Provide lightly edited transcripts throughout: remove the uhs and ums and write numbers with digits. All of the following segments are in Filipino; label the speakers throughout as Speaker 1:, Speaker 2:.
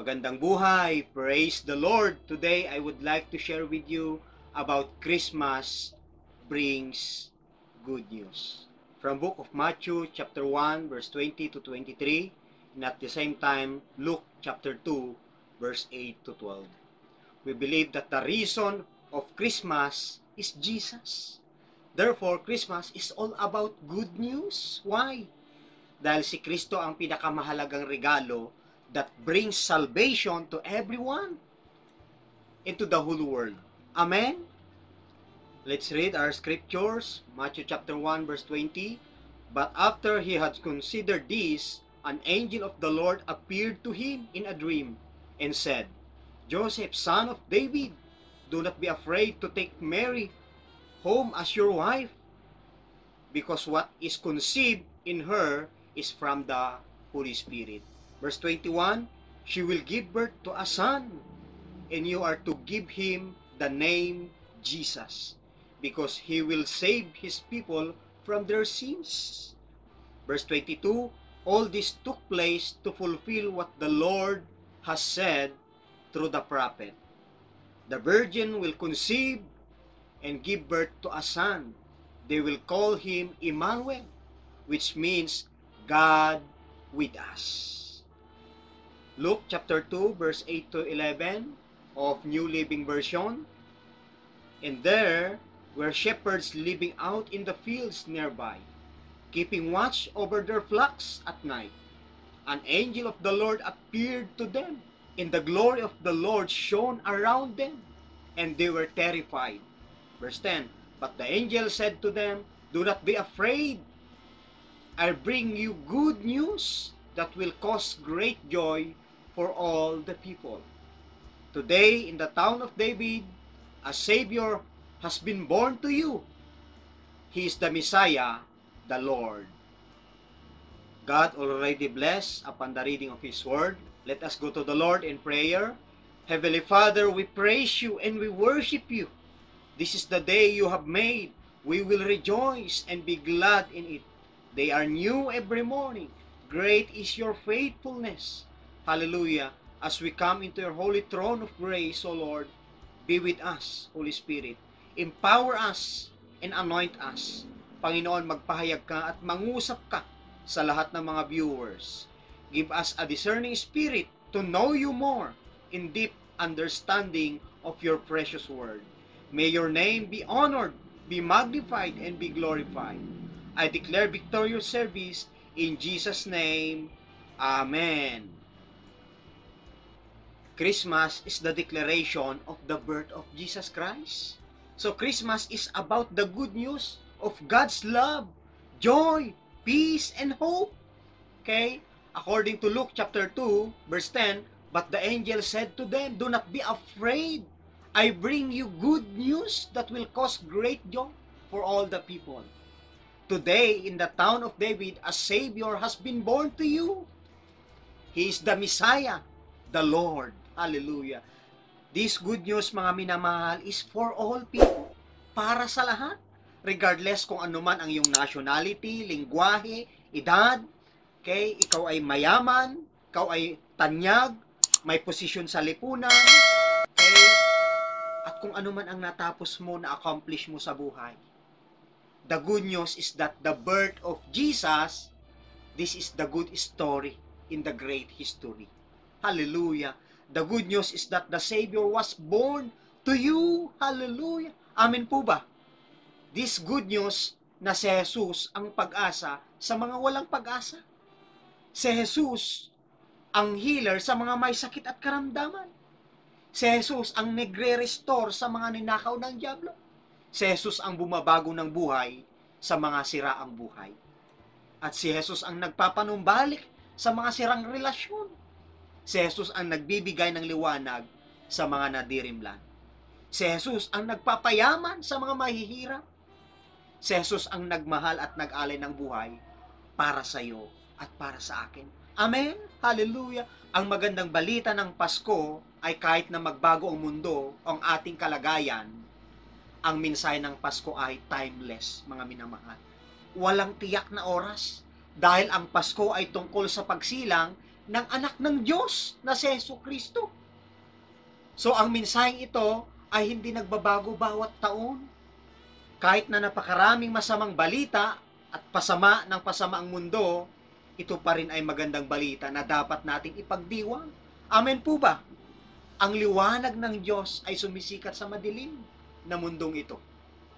Speaker 1: Magandang buhay! Praise the Lord! Today, I would like to share with you about Christmas brings good news. From book of Matthew, chapter 1, verse 20 to 23, and at the same time, Luke, chapter 2, verse 8 to 12. We believe that the reason of Christmas is Jesus. Therefore, Christmas is all about good news. Why? Dahil si Kristo ang pinakamahalagang regalo that brings salvation to everyone into the whole world. Amen? Let's read our scriptures. Matthew chapter 1 verse 20. But after he had considered this, an angel of the Lord appeared to him in a dream and said, Joseph, son of David, do not be afraid to take Mary home as your wife, because what is conceived in her is from the Holy Spirit. Verse 21, she will give birth to a son, and you are to give him the name Jesus, because he will save his people from their sins. Verse 22, all this took place to fulfill what the Lord has said through the prophet. The virgin will conceive and give birth to a son. They will call him Emmanuel, which means God with us. Luke chapter 2 verse 8 to 11 of New Living Version. And there were shepherds living out in the fields nearby, keeping watch over their flocks at night. An angel of the Lord appeared to them, and the glory of the Lord shone around them, and they were terrified. Verse 10, but the angel said to them, do not be afraid. I bring you good news that will cause great joy for all the people. Today, in the town of David, a Savior has been born to you. He is the Messiah, the Lord. God already blessed upon the reading of His Word. Let us go to the Lord in prayer. Heavenly Father, we praise you and we worship you. This is the day you have made. We will rejoice and be glad in it. They are new every morning. Great is your faithfulness. Hallelujah. As we come into your holy throne of grace, O Lord, be with us, Holy Spirit. Empower us and anoint us. Panginoon, magpahayag ka at mangusap ka sa lahat ng mga viewers. Give us a discerning spirit to know you more in deep understanding of your precious word. May your name be honored, be magnified, and be glorified. I declare victorious service in Jesus' name. Amen. Christmas is the declaration of the birth of Jesus Christ. So Christmas is about the good news of God's love, joy, peace, and hope. Okay? According to Luke chapter 2, verse 10, but the angel said to them, do not be afraid. I bring you good news that will cause great joy for all the people. Today, in the town of David, a Savior has been born to you. He is the Messiah, the Lord. Hallelujah. This good news, mga minamahal, is for all people. Para sa lahat. Regardless kung ano man ang iyong nationality, lingwahe, edad, okay? Ikaw ay mayaman, ikaw ay tanyag, may posisyon sa lipunan, okay? At kung ano man ang natapos mo, na-accomplish mo sa buhay. The good news is that the birth of Jesus, this is the good story in the great history. Hallelujah. The good news is that the Savior was born to you. Hallelujah. Amen po ba? This good news na si Jesus ang pag-asa sa mga walang pag-asa. Si Jesus ang healer sa mga may sakit at karamdaman. Si Jesus ang nagre-restore sa mga ninakaw ng diablo. Si Jesus ang bumabago ng buhay sa mga siraang buhay. At si Jesus ang nagpapanumbalik sa mga sirang relasyon. Si Jesus ang nagbibigay ng liwanag sa mga nadirimlan. Si Jesus ang nagpapayaman sa mga mahihirap. Si Jesus ang nagmahal at nag-alay ng buhay para sa iyo at para sa akin. Amen? Hallelujah! Ang magandang balita ng Pasko ay kahit na magbago ang mundo, ang ating kalagayan, ang mensahe ng Pasko ay timeless, mga minamahal. Walang tiyak na oras. Dahil ang Pasko ay tungkol sa pagsilang ng anak ng Diyos na si Jesucristo. So ang mensaheng ito ay hindi nagbabago bawat taon. Kahit na napakaraming masamang balita at pasama ng pasama ang mundo, ito pa rin ay magandang balita na dapat nating ipagdiwang. Amen po ba? Ang liwanag ng Diyos ay sumisikat sa madilim na mundong ito.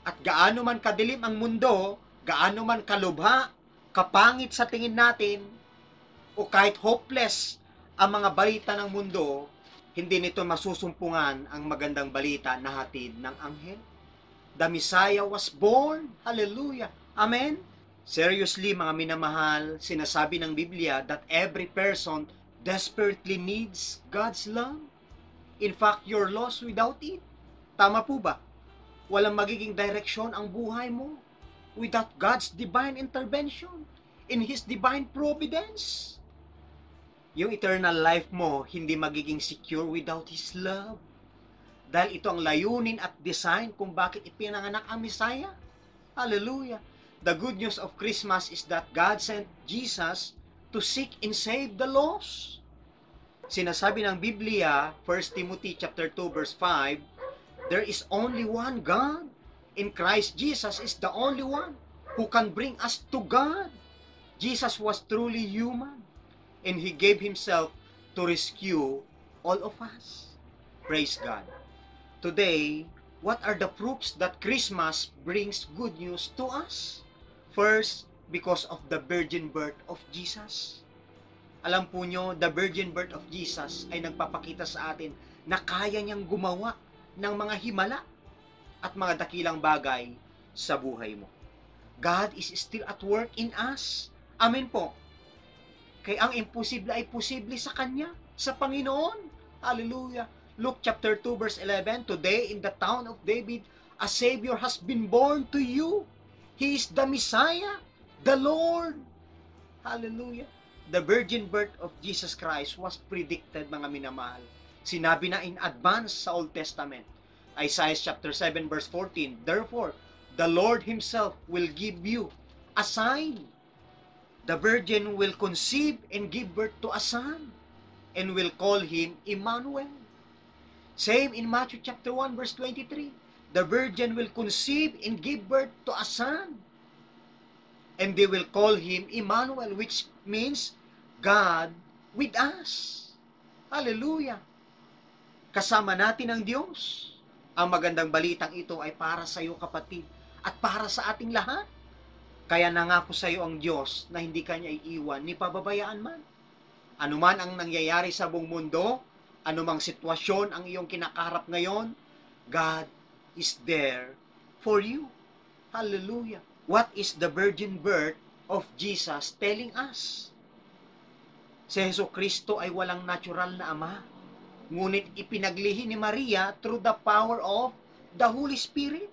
Speaker 1: At gaano man kadilim ang mundo, gaano man kalubha, kapangit sa tingin natin, o kahit hopeless ang mga balita ng mundo, hindi nito masusumpungan ang magandang balita na hatid ng anghel. The Messiah was born. Hallelujah. Amen? Seriously, mga minamahal, sinasabi ng Biblia that every person desperately needs God's love. In fact, you're lost without it. Tama po ba? Walang magiging direksyon ang buhay mo without God's divine intervention in His divine providence. Yung eternal life mo, hindi magiging secure without His love. Dahil ito ang layunin at design kung bakit ipinanganak ang Messiah. Hallelujah. The good news of Christmas is that God sent Jesus to seek and save the lost. Sinasabi ng Biblia, 1 Timothy chapter 2 verse 5, there is only one God. In Christ Jesus is the only one who can bring us to God. Jesus was truly human, and He gave Himself to rescue all of us. Praise God. Today, what are the proofs that Christmas brings good news to us? First, because of the virgin birth of Jesus. Alam po nyo, the virgin birth of Jesus ay nagpapakita sa atin na kaya niyang gumawa ng mga himala at mga dakilang bagay sa buhay mo. God is still at work in us. Amen po. Kaya ang imposible ay posible sa Kanya, sa Panginoon. Hallelujah. Luke chapter 2 verse 11, today in the town of David, a Savior has been born to you. He is the Messiah, the Lord. Hallelujah. The virgin birth of Jesus Christ was predicted, mga minamahal. Sinabi na in advance sa Old Testament. Isaiah chapter 7 verse 14, therefore, the Lord Himself will give you a sign. The virgin will conceive and give birth to a son, and will call Him Emmanuel. Same in Matthew chapter 1 verse 23, the virgin will conceive and give birth to a son, and they will call Him Emmanuel, which means God with us. Hallelujah. Kasama natin ang Diyos. Ang magandang balitang ito ay para sa iyo, kapatid, at para sa ating lahat. Kaya nangako sa iyo ang Diyos na hindi Kanya iiwan ni pababayaan man. Anuman ang nangyayari sa buong mundo, anumang sitwasyon ang iyong kinakaharap ngayon, God is there for you. Hallelujah. What is the virgin birth of Jesus telling us? Si Jesucristo ay walang natural na ama, ngunit ipinaglihi ni Maria through the power of the Holy Spirit.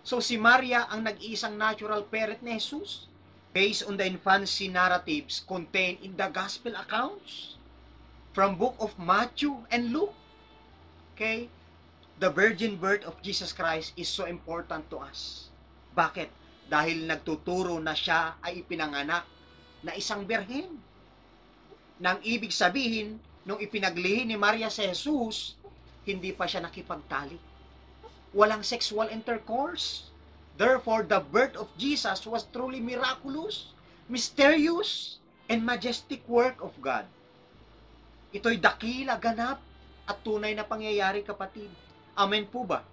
Speaker 1: So si Maria ang nag-iisang natural parent ni Jesus based on the infancy narratives contained in the gospel accounts from book of Matthew and Luke. Okay? The virgin birth of Jesus Christ is so important to us. Bakit? Dahil nagtuturo na siya ay ipinanganak na isang birhen. Nang ibig sabihin, nung ipinaglihi ni Maria si Jesus, hindi pa siya nakipagtalik. Walang sexual intercourse. Therefore, the birth of Jesus was truly miraculous, mysterious, and majestic work of God. Ito'y dakila, ganap, at tunay na pangyayari, kapatid. Amen po ba?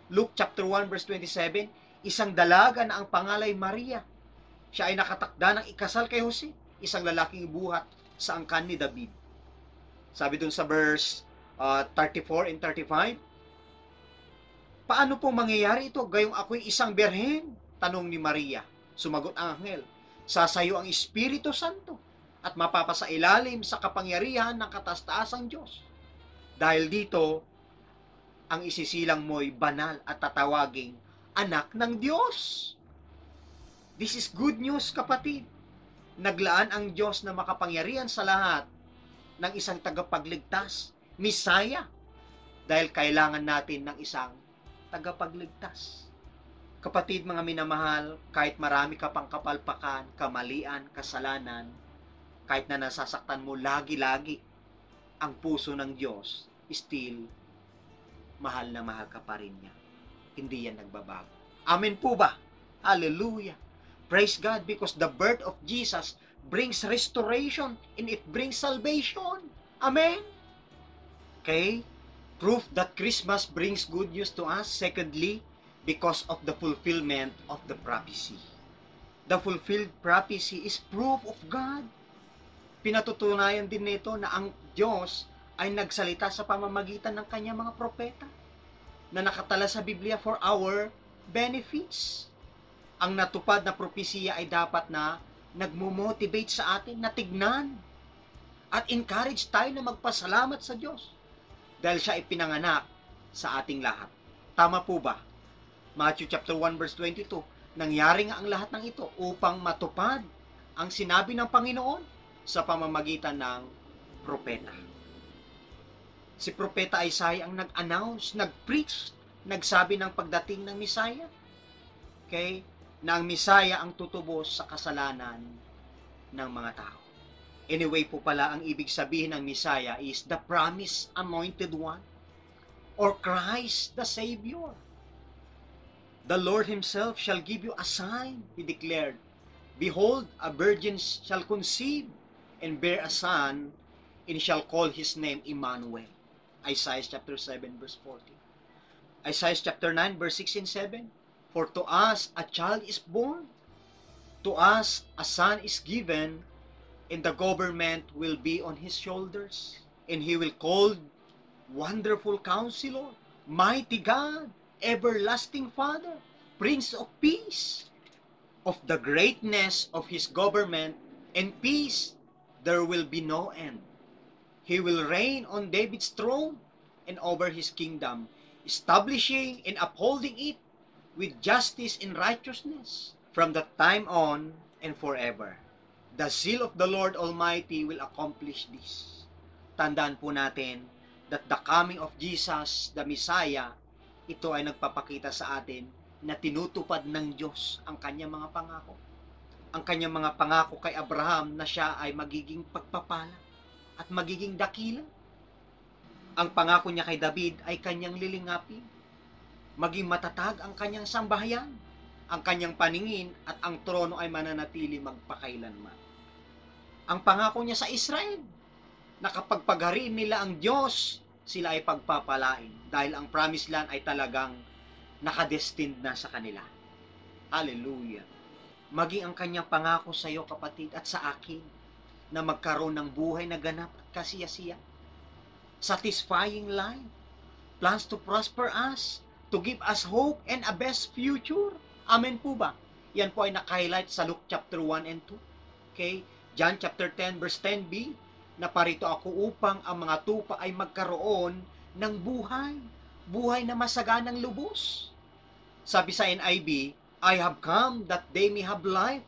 Speaker 1: Luke chapter 1 verse 27, isang dalaga na ang pangalay Maria. Siya ay nakatakda ng ikasal kay Jose, isang lalaking buhat sa angkan ni David. Sabi dun sa verse 34 and 35, paano po mangyayari ito? Gayong ako'y isang birhen? Tanong ni Maria. Sumagot ang anghel, sasayo ang Espiritu Santo at mapapasailalim sa kapangyarihan ng kataas-taasang Diyos. Dahil dito, ang isisilang mo'y banal at tatawaging anak ng Diyos. This is good news, kapatid. Naglaan ang Diyos na makapangyarihan sa lahat ng isang tagapagligtas, Messiah, dahil kailangan natin ng isang tagapagligtas. Kapatid, mga minamahal, kahit marami ka pang kapalpakan, kamalian, kasalanan, Kahit na nasasaktan mo lagi-lagi, ang puso ng Diyos, still, mahal na mahal ka pa rin niya. Hindi yan nagbabago. Amen po ba? Hallelujah. Praise God, because the birth of Jesus brings restoration and it brings salvation. Amen. Okay? Proof that Christmas brings good news to us. Secondly, because of the fulfillment of the prophecy. The fulfilled prophecy is proof of God. Pinatutunayan din nito na ang Diyos ay nagsalita sa pamamagitan ng kanyang mga propeta na nakatala sa Biblia for our benefits. Ang natupad na propesiya ay dapat na nagmo-motivate sa atin na tignan at encourage tayo na magpasalamat sa Diyos dahil siya ay pinanganak sa ating lahat. Tama po ba? Matthew chapter 1 verse 22, nangyari nga ang lahat ng ito upang matupad ang sinabi ng Panginoon sa pamamagitan ng propeta. Si Propeta Isaiah ang nag-announce, nag-preach, nagsabi ng pagdating ng Messiah. Okay? Na ang Messiah ang tutubos sa kasalanan ng mga tao. Anyway po pala, ang ibig sabihin ng Messiah is the promised anointed one or Christ the Savior. The Lord Himself shall give you a sign, He declared. Behold, a virgin shall conceive and bear a son, and shall call his name Emmanuel. Isaiah chapter 7 verse 14. Isaiah chapter 9 verse 6 and 7. For to us a child is born, to us a son is given, and the government will be on his shoulders, and he will call Wonderful Counselor, Mighty God, Everlasting Father, Prince of Peace. Of the greatness of his government and peace there will be no end. He will reign on David's throne and over his kingdom, establishing and upholding it with justice and righteousness from that time on and forever. The zeal of the Lord Almighty will accomplish this. Tandaan po natin that the coming of Jesus, the Messiah, ito ay nagpapakita sa atin na tinutupad ng Diyos ang kanyang mga pangako. Ang kanyang mga pangako kay Abraham na siya ay magiging pagpapala at magiging dakila. Ang pangako niya kay David ay kanyang lilingapin. Maging matatag ang kanyang sambahayan. Ang kanyang paningin at ang trono ay mananatili magpakailanman. Ang pangako niya sa Israel, na kapag paghariin nila ang Diyos, sila ay pagpapalain dahil ang promised land ay talagang nakadestined na sa kanila. Hallelujah. Maging ang kanyang pangako sa iyo, kapatid, at sa akin, na magkaroon ng buhay na ganap at kasiyasiya. Satisfying life. Plans to prosper us, to give us hope and a best future. Amen po ba? Yan po ay naka-highlight sa Luke chapter 1 and 2. Okay? John chapter 10 verse 10b, na parito ako upang ang mga tupa ay magkaroon ng buhay. Buhay na masaganang lubos. Sabi sa NIV, I have come that they may have life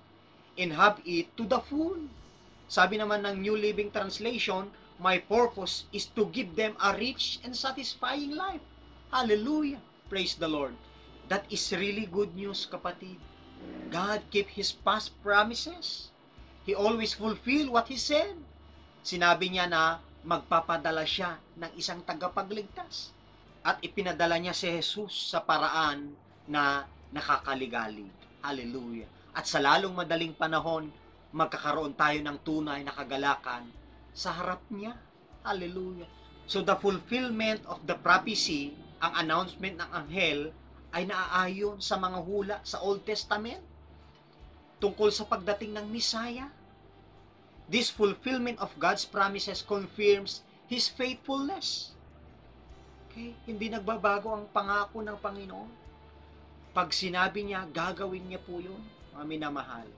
Speaker 1: and have it to the full. Sabi naman ng New Living Translation, my purpose is to give them a rich and satisfying life. Hallelujah. Praise the Lord. That is really good news, kapatid. God kept His past promises. He always fulfilled what He said. Sinabi niya na magpapadala siya ng isang tagapagligtas. At ipinadala niya si Jesus sa paraan na nakakaligalig. Hallelujah. At sa lalong madaling panahon, magkakaroon tayo ng tunay na kagalakan sa harap niya. Hallelujah. So the fulfillment of the prophecy, ang announcement ng anghel, ay naaayon sa mga hula sa Old Testament tungkol sa pagdating ng Messiah. This fulfillment of God's promises confirms His faithfulness. Okay? Hindi nagbabago ang pangako ng Panginoon. Pag sinabi niya, gagawin niya po yun, mga minamahal.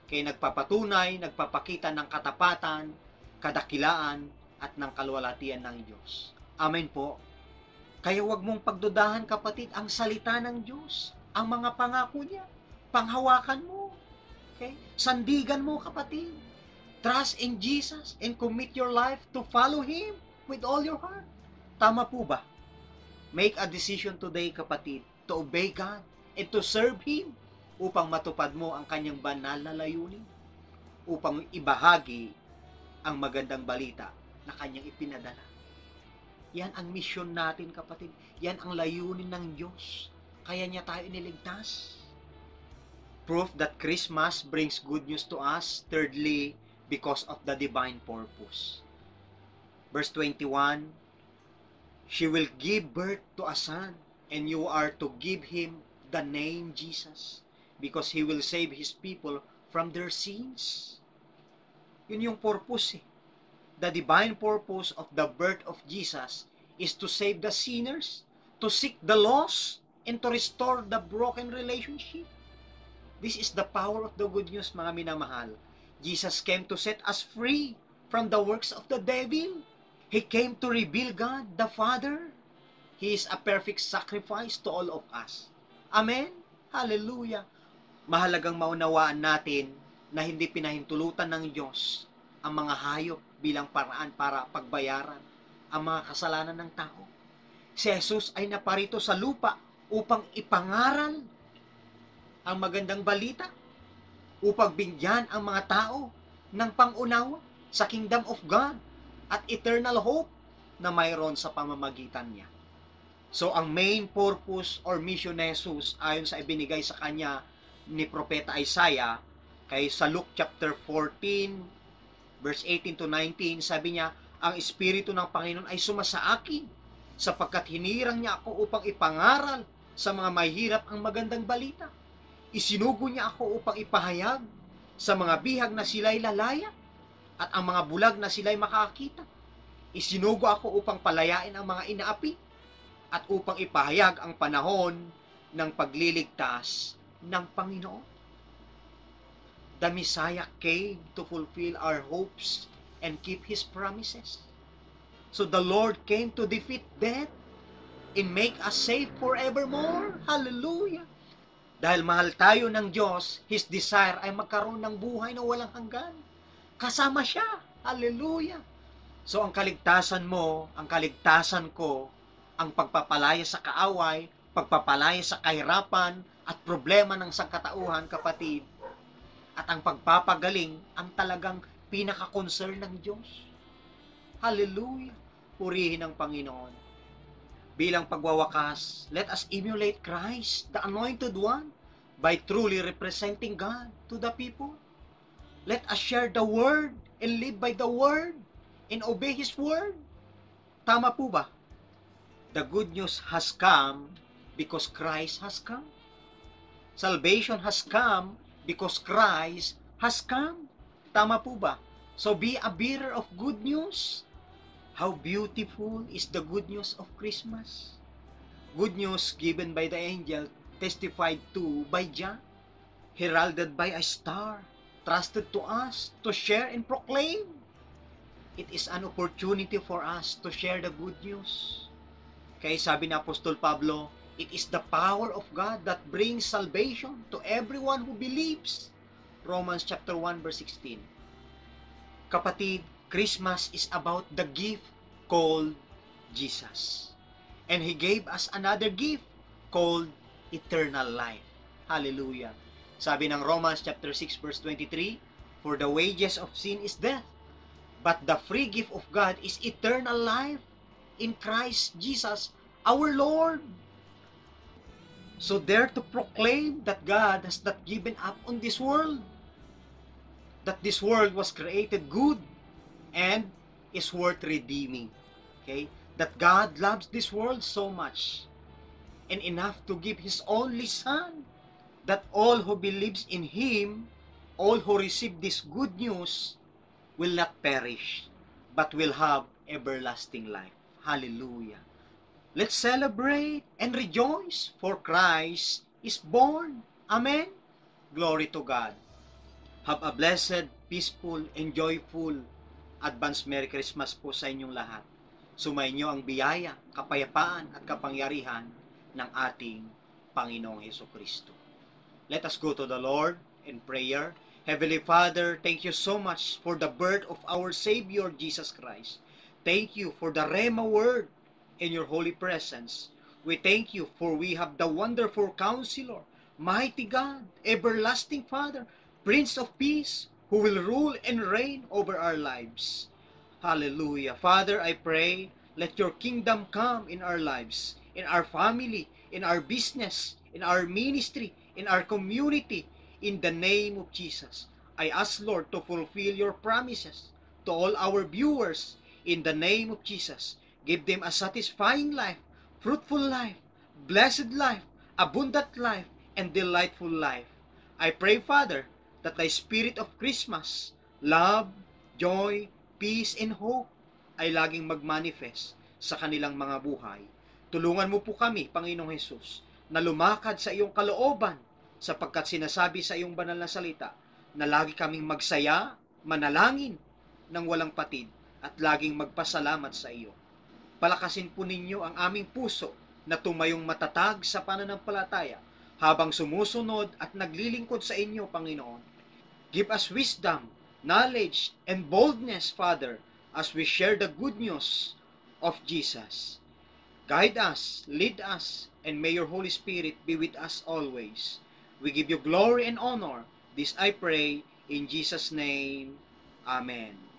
Speaker 1: Kaya nagpapatunay, nagpapakita ng katapatan, kadakilaan, at ng kalwalatian ng Diyos. Amen po. Kaya huwag mong pagdudahan, kapatid, ang salita ng Diyos, ang mga pangako niya. Panghawakan mo. Okay? Sandigan mo, kapatid. Trust in Jesus and commit your life to follow Him with all your heart. Tama po ba? Make a decision today, kapatid, to obey God and to serve Him upang matupad mo ang kanyang banal na layunin, upang ibahagi ang magandang balita na kanyang ipinadala. Yan ang misyon natin, kapatid. Yan ang layunin ng Diyos. Kaya niya tayo iniligtas. Proof that Christmas brings good news to us. Thirdly, because of the divine purpose. Verse 21, she will give birth to a son, and you are to give him the name Jesus, because he will save his people from their sins. Yun yung purpose eh. The divine purpose of the birth of Jesus is to save the sinners, to seek the lost, and to restore the broken relationship. This is the power of the good news, mga minamahal. Jesus came to set us free from the works of the devil. He came to reveal God, the Father. He is a perfect sacrifice to all of us. Amen? Hallelujah! Mahalagang maunawaan natin na hindi pinahintulutan ng Diyos ang mga hayop bilang paraan para pagbayaran ang mga kasalanan ng tao. Si Jesus ay naparito sa lupa upang ipangaral ang magandang balita, upang bigyan ang mga tao ng pangunawa sa kingdom of God at eternal hope na mayroon sa pamamagitan niya. So, ang main purpose or mission ni Jesus ayon sa ibinigay sa kanya ni Propeta Isaiah, kay sa Luke chapter 14, verse 18 to 19, sabi niya, ang Espiritu ng Panginoon ay sumasa akin, sapagkat hinirang niya ako upang ipangaral sa mga mahihirap ang magandang balita. Isinugo niya ako upang ipahayag sa mga bihag na sila'y lalaya, at ang mga bulag na sila'y makakita. Isinugo ako upang palayain ang mga inaapi, at upang ipahayag ang panahon ng pagliligtas ng Panginoon. The Messiah came to fulfill our hopes and keep His promises. So the Lord came to defeat death and make us safe forevermore. Hallelujah! Dahil mahal tayo ng Diyos, His desire ay magkaroon ng buhay na walang hanggan. Kasama siya. Hallelujah! So ang kaligtasan mo, ang kaligtasan ko, ang pagpapalaya sa kaaway, pagpapalaya sa kahirapan at problema ng sangkatauhan, kapatid, at ang pagpapagaling ang talagang pinaka-concern ng Diyos. Hallelujah! Purihin ang Panginoon. Bilang pagwawakas, let us emulate Christ, the Anointed One, by truly representing God to the people. Let us share the Word and live by the Word and obey His Word. Tama po ba? The good news has come because Christ has come. Salvation has come because Christ has come. Tama po ba? So be a bearer of good news. How beautiful is the good news of Christmas. Good news given by the angel, testified to by John, heralded by a star, trusted to us to share and proclaim. It is an opportunity for us to share the good news. Kaya sabi ni Apostol Pablo, it is the power of God that brings salvation to everyone who believes. Romans chapter 1 verse 16. Kapatid, Christmas is about the gift called Jesus. And He gave us another gift called eternal life. Hallelujah. Sabi ng Romans chapter 6 verse 23, for the wages of sin is death, but the free gift of God is eternal life in Christ Jesus, our Lord. So dare to proclaim that God has not given up on this world, that this world was created good and is worth redeeming. Okay? That God loves this world so much and enough to give His only Son, that all who believes in Him, all who receive this good news, will not perish, but will have everlasting life. Hallelujah. Let's celebrate and rejoice, for Christ is born. Amen? Glory to God. Have a blessed, peaceful, and joyful advance Merry Christmas po sa inyong lahat. Sumainyo ang biyaya, kapayapaan, at kapangyarihan ng ating Panginoong Hesukristo. Let us go to the Lord in prayer. Heavenly Father, thank you so much for the birth of our Savior, Jesus Christ. Thank you for the Rhema word in your holy presence. We thank you for we have the wonderful Counselor, mighty God, everlasting Father, Prince of Peace, who will rule and reign over our lives. Hallelujah. Father, I pray, let your kingdom come in our lives, in our family, in our business, in our ministry, in our community, in the name of Jesus. I ask, Lord, to fulfill your promises to all our viewers in the name of Jesus. Give them a satisfying life, fruitful life, blessed life, abundant life, and delightful life. I pray, Father, that the spirit of Christmas, love, joy, peace, and hope ay laging magmanifest sa kanilang mga buhay. Tulungan mo po kami, Panginoong Hesus, na lumakad sa iyong kalooban sapagkat sinasabi sa iyong banal na salita na lagi kaming magsaya, manalangin ng walang patid at laging magpasalamat sa iyo. Palakasin po ninyo ang aming puso na tumayong matatag sa pananampalataya habang sumusunod at naglilingkod sa inyo, Panginoon. Give us wisdom, knowledge, and boldness, Father, as we share the good news of Jesus. Guide us, lead us, and may your Holy Spirit be with us always. We give you glory and honor. This I pray in Jesus' name. Amen.